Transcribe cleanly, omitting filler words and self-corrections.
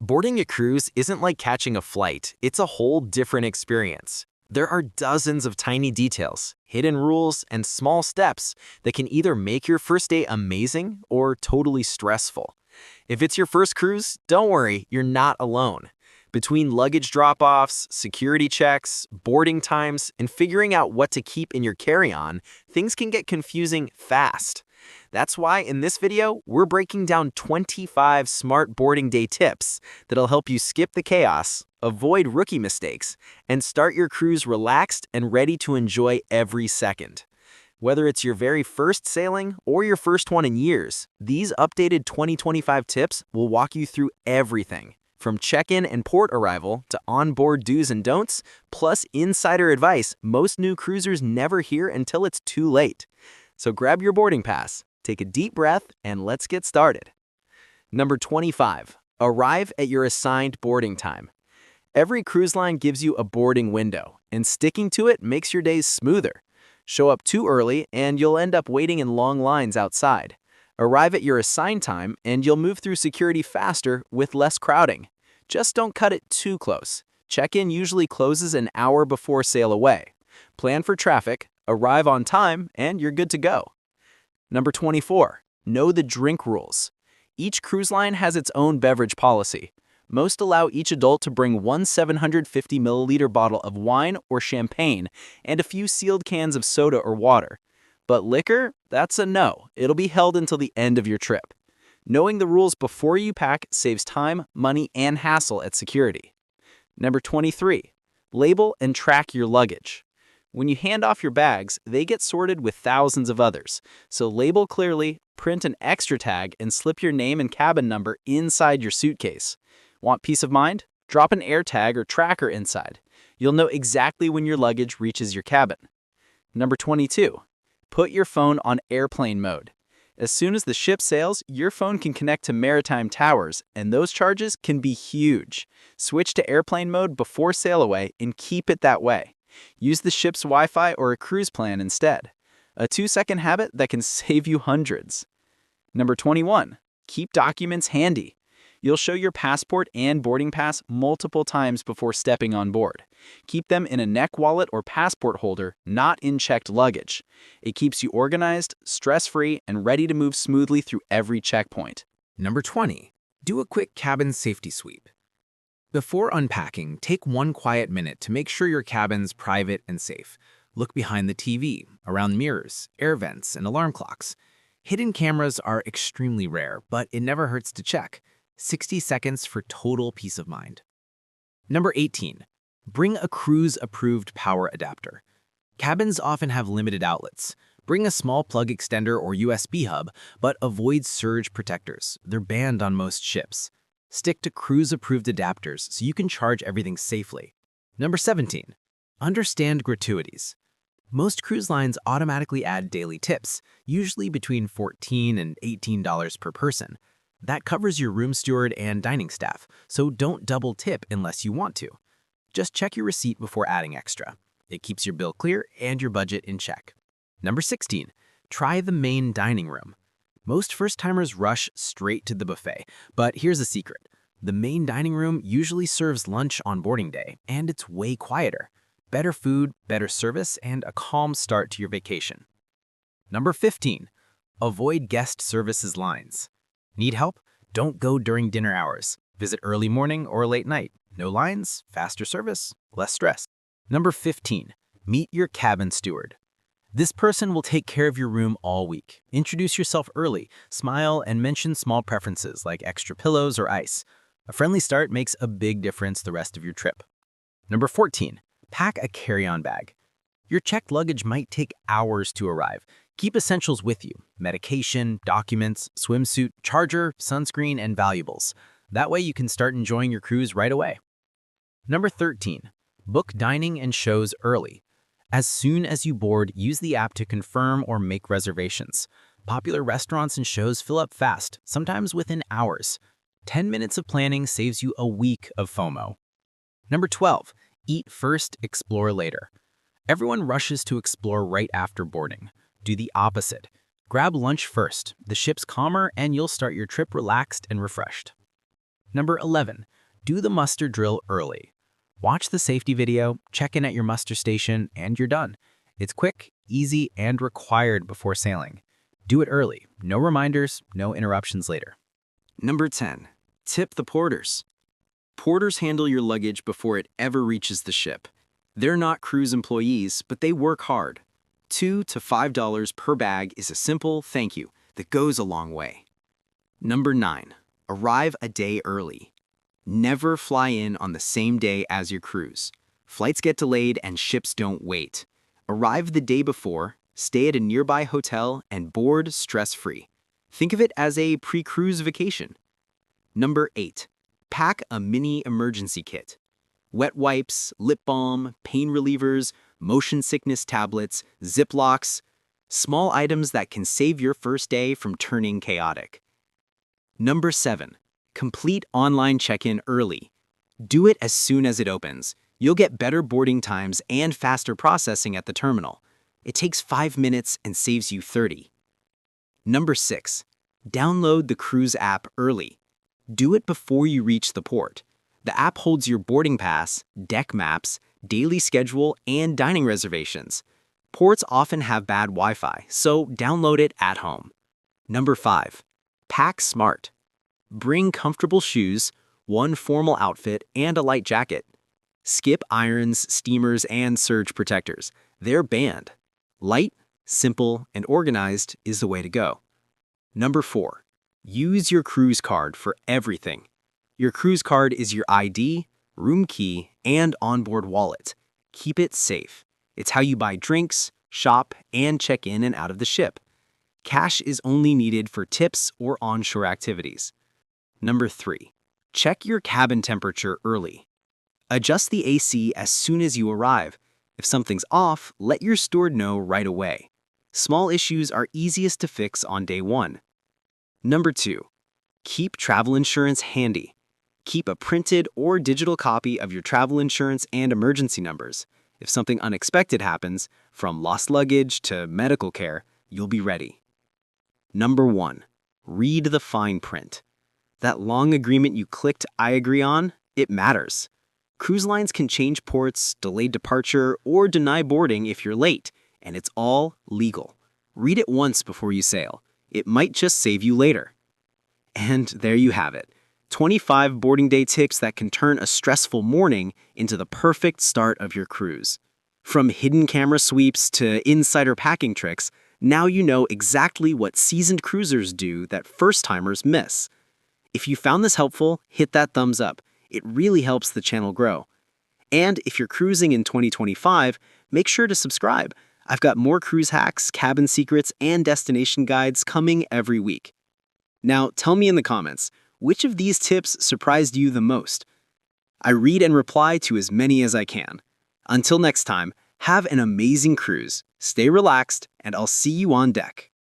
Boarding a cruise isn't like catching a flight, it's a whole different experience. There are dozens of tiny details, hidden rules, and small steps that can either make your first day amazing or totally stressful. If it's your first cruise, don't worry, you're not alone. Between luggage drop-offs, security checks, boarding times, and figuring out what to keep in your carry-on, things can get confusing fast. That's why in this video, we're breaking down 25 smart boarding day tips that'll help you skip the chaos, avoid rookie mistakes, and start your cruise relaxed and ready to enjoy every second. Whether it's your very first sailing or your first one in years, these updated 2025 tips will walk you through everything, from check-in and port arrival to onboard do's and don'ts, plus insider advice most new cruisers never hear until it's too late. So grab your boarding pass, take a deep breath, and let's get started. Number 25. Arrive at your assigned boarding time. Every cruise line gives you a boarding window, and sticking to it makes your days smoother. Show up too early, and you'll end up waiting in long lines outside. Arrive at your assigned time, and you'll move through security faster with less crowding. Just don't cut it too close. Check-in usually closes an hour before sail away. Plan for traffic, arrive on time, and you're good to go. Number 24. Know the drink rules. Each cruise line has its own beverage policy. Most allow each adult to bring one 750 milliliter bottle of wine or champagne and a few sealed cans of soda or water. But liquor, that's a no. It'll be held until the end of your trip. Knowing the rules before you pack saves time, money, and hassle at security. Number 23. Label and track your luggage. When you hand off your bags, they get sorted with thousands of others. So label clearly, print an extra tag, and slip your name and cabin number inside your suitcase. Want peace of mind? Drop an air tag or tracker inside. You'll know exactly when your luggage reaches your cabin. Number 22. Put your phone on airplane mode. As soon as the ship sails, your phone can connect to maritime towers, and those charges can be huge. Switch to airplane mode before sail away and keep it that way. Use the ship's Wi-Fi or a cruise plan instead. A 2-second habit that can save you hundreds. Number 21. Keep documents handy. You'll show your passport and boarding pass multiple times before stepping on board. Keep them in a neck wallet or passport holder, not in checked luggage. It keeps you organized, stress-free, and ready to move smoothly through every checkpoint. Number 20. Do a quick cabin safety sweep. Before unpacking, take one quiet minute to make sure your cabin's private and safe. Look behind the TV, around mirrors, air vents, and alarm clocks. Hidden cameras are extremely rare, but it never hurts to check. 60 seconds for total peace of mind. Number 18. Bring a cruise-approved power adapter. Cabins often have limited outlets. Bring a small plug extender or USB hub, but avoid surge protectors. They're banned on most ships. Stick to cruise-approved adapters so you can charge everything safely. Number 17. Understand gratuities. Most cruise lines automatically add daily tips, usually between $14 and $18 per person. That covers your room steward and dining staff, so don't double tip unless you want to. Just check your receipt before adding extra. It keeps your bill clear and your budget in check. Number 16. Try the main dining room. Most first-timers rush straight to the buffet, but here's a secret. The main dining room usually serves lunch on boarding day, and it's way quieter. Better food, better service, and a calm start to your vacation. Number 15. Avoid guest services lines. Need help? Don't go during dinner hours. Visit early morning or late night. No lines, faster service, less stress. Number 15. Meet your cabin steward. This person will take care of your room all week. Introduce yourself early, smile, and mention small preferences like extra pillows or ice. A friendly start makes a big difference the rest of your trip. Number 14. Pack a carry-on bag. Your checked luggage might take hours to arrive. Keep essentials with you: medication, documents, swimsuit, charger, sunscreen, and valuables. That way you can start enjoying your cruise right away. Number 13. Book dining and shows early. As soon as you board, use the app to confirm or make reservations. Popular restaurants and shows fill up fast, sometimes within hours. 10 minutes of planning saves you a week of FOMO. Number 12. Eat first, explore later. Everyone rushes to explore right after boarding. Do the opposite. Grab lunch first. The ship's calmer and you'll start your trip relaxed and refreshed. Number 11, do the muster drill early. Watch the safety video, check in at your muster station, and you're done. It's quick, easy, and required before sailing. Do it early. No reminders, no interruptions later. Number 10. Tip the porters. Porters handle your luggage before it ever reaches the ship. They're not cruise employees, but they work hard. $2 to $5 per bag is a simple thank you that goes a long way. Number 9. Arrive a day early. Never fly in on the same day as your cruise. Flights get delayed and ships don't wait. Arrive the day before, stay at a nearby hotel, and board stress-free. Think of it as a pre-cruise vacation. Number 8. Pack a mini emergency kit. Wet wipes, lip balm, pain relievers, motion sickness tablets, Ziplocs, small items that can save your first day from turning chaotic. Number 7. Complete online check-in early. Do it as soon as it opens. You'll get better boarding times and faster processing at the terminal. It takes 5 minutes and saves you 30. Number 6. Download the cruise app early. Do it before you reach the port. The app holds your boarding pass, deck maps, daily schedule, and dining reservations. Ports often have bad Wi-Fi, so download it at home. Number 5. Pack smart. Bring comfortable shoes, one formal outfit, and a light jacket. Skip irons, steamers, and surge protectors. They're banned. Light, simple, and organized is the way to go. Number 4. Use your cruise card for everything. Your cruise card is your ID, room key, and onboard wallet. Keep it safe. It's how you buy drinks, shop, and check in and out of the ship. Cash is only needed for tips or onshore activities. Number 3. Check your cabin temperature early. Adjust the AC as soon as you arrive. If something's off, let your steward know right away. Small issues are easiest to fix on day 1. Number 2. Keep travel insurance handy. Keep a printed or digital copy of your travel insurance and emergency numbers. If something unexpected happens, from lost luggage to medical care, you'll be ready. Number 1. Read the fine print. That long agreement you clicked I agree on, it matters. Cruise lines can change ports, delay departure, or deny boarding if you're late, and it's all legal. Read it once before you sail. It might just save you later. And there you have it. 25 boarding day tips that can turn a stressful morning into the perfect start of your cruise. From hidden camera sweeps to insider packing tricks, now you know exactly what seasoned cruisers do that first-timers miss. If you found this helpful, hit that thumbs up. It really helps the channel grow. And if you're cruising in 2025, make sure to subscribe. I've got more cruise hacks, cabin secrets, and destination guides coming every week. Now, tell me in the comments, which of these tips surprised you the most? I read and reply to as many as I can. Until next time, have an amazing cruise, stay relaxed, and I'll see you on deck.